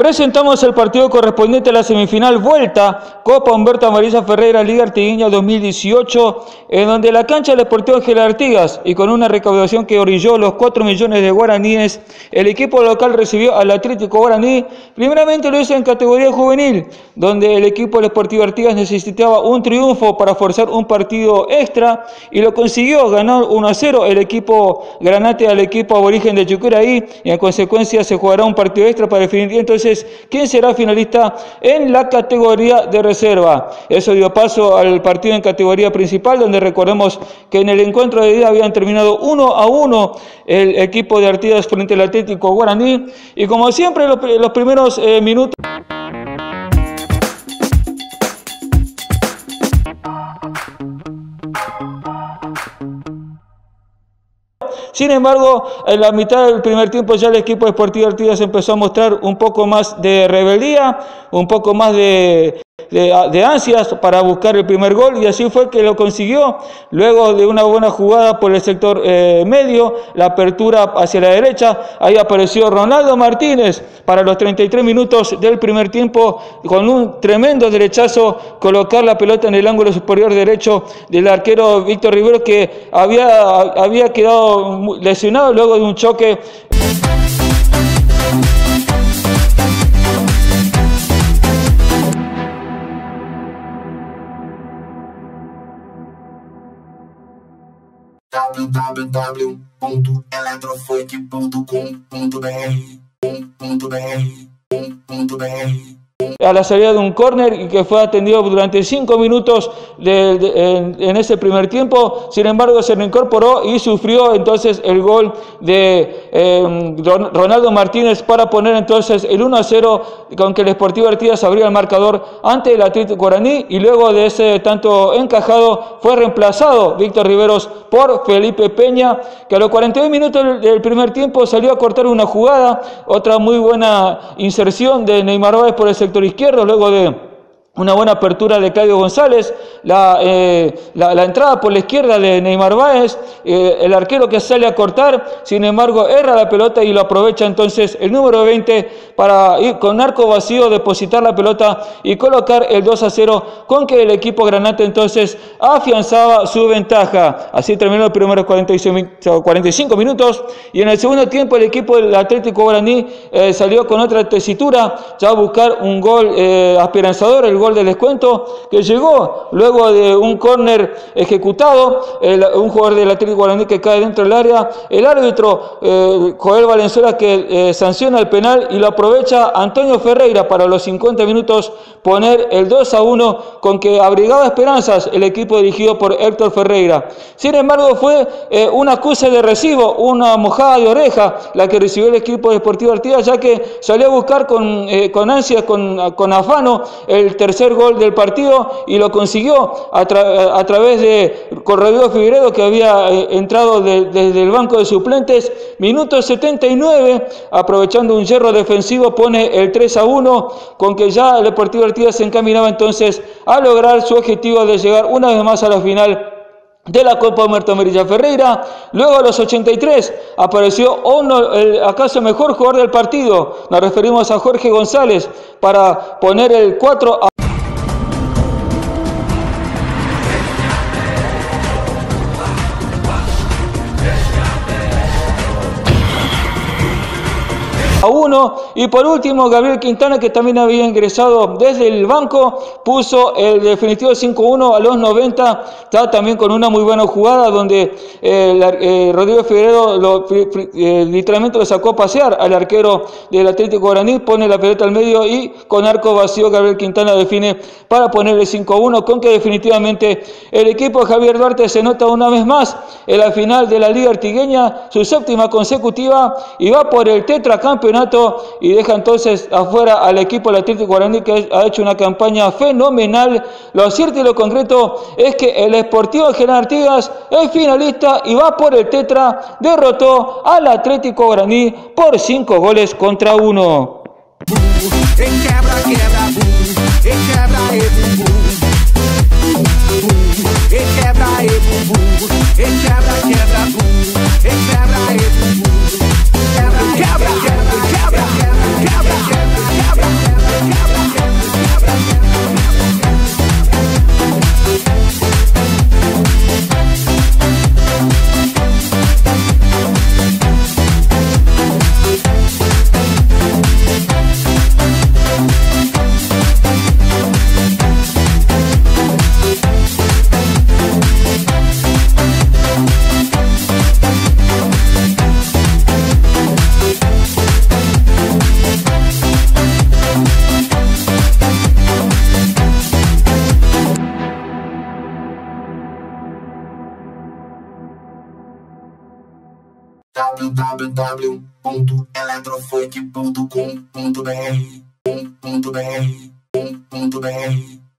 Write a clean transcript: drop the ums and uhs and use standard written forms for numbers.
Presentamos el partido correspondiente a la semifinal Vuelta Copa Humberto Amarilla Ferreira Liga Artigueña 2018, en donde la cancha del Sportivo Ángel Artigas y con una recaudación que orilló los 4 millones de guaraníes, el equipo local recibió al Atlético Guaraní. Primeramente lo hizo en categoría juvenil, donde el equipo del Sportivo Artigas necesitaba un triunfo para forzar un partido extra y lo consiguió, ganó 1-0 el equipo Granate al equipo aborigen de Chucuraí, y en consecuencia se jugará un partido extra para definir entonces quién será finalista en la categoría de reserva. Eso dio paso al partido en categoría principal, donde recordemos que en el encuentro de día habían terminado 1-1 el equipo de Artigas frente al Atlético Guaraní, y como siempre los primeros minutos. Sin embargo, en la mitad del primer tiempo ya el equipo de Sportivo Artigas empezó a mostrar un poco más de rebeldía, un poco más de ansias para buscar el primer gol, y así fue que lo consiguió luego de una buena jugada por el sector medio, la apertura hacia la derecha. Ahí apareció Ronaldo Martínez para los 33 minutos del primer tiempo, con un tremendo derechazo, colocar la pelota en el ángulo superior derecho del arquero Víctor Rivero, que había quedado lesionado luego de un choque. A la salida de un córner y que fue atendido durante 5 minutos en ese primer tiempo. Sin embargo, se reincorporó y sufrió entonces el gol de Ronaldo Martínez para poner entonces el 1-0, con que el Sportivo Artigas abría el marcador ante el Atlético Guaraní, y luego de ese tanto encajado fue reemplazado Víctor Riveros por Felipe Peña, que a los 42 minutos del primer tiempo salió a cortar una jugada, otra muy buena inserción de Neymar Báez por el sector izquierdo, luego de una buena apertura de Claudio González, la entrada por la izquierda de Neymar Báez, el arquero que sale a cortar, sin embargo erra la pelota y lo aprovecha entonces el número 20 para ir con arco vacío, depositar la pelota y colocar el 2-0, con que el equipo Granate entonces afianzaba su ventaja. Así terminó los primeros 45 minutos, y en el segundo tiempo el equipo del Atlético Guaraní salió con otra tesitura, ya a buscar un gol esperanzador, el gol del descuento, que llegó luego de un córner ejecutado, un jugador del Atlético Guaraní que cae dentro del área, el árbitro Joel Valenzuela que sanciona el penal, y lo aprovecha Antonio Ferreira para los 50 minutos poner el 2-1, con que abrigaba esperanzas el equipo dirigido por Héctor Ferreira. Sin embargo, fue una acusa de recibo, una mojada de oreja la que recibió el equipo de Sportivo Artigas, ya que salió a buscar con ansias, con afano, el tercer gol del partido, y lo consiguió a través de Rodrigo Figueiredo, que había entrado desde el banco de suplentes. Minuto 79, aprovechando un hierro defensivo, pone el 3-1, con que ya el Sportivo Artigas se encaminaba entonces a lograr su objetivo de llegar una vez más a la final de la Copa Humberto Amarilla Ferreira. Luego, a los 83, apareció el acaso mejor jugador del partido. Nos referimos a Jorge González para poner el 4-1. Y por último, Gabriel Quintana, que también había ingresado desde el banco, puso el definitivo 5-1 a los 90, está también con una muy buena jugada, donde Rodrigo Figueiredo literalmente lo sacó a pasear al arquero del Atlético Guaraní, pone la pelota al medio y con arco vacío Gabriel Quintana define para ponerle 5-1, con que definitivamente el equipo de Javier Duarte se nota una vez más en la final de la Liga Artigueña, su 7ª consecutiva, y va por el tetracampeonato, y deja entonces afuera al equipo del Atlético Guaraní, que ha hecho una campaña fenomenal. Lo cierto y lo concreto es que el Sportivo Ángel Artigas es finalista y va por el tetra, derrotó al Atlético Guaraní por 5-1. Quebra, www.eletrofunk.com.br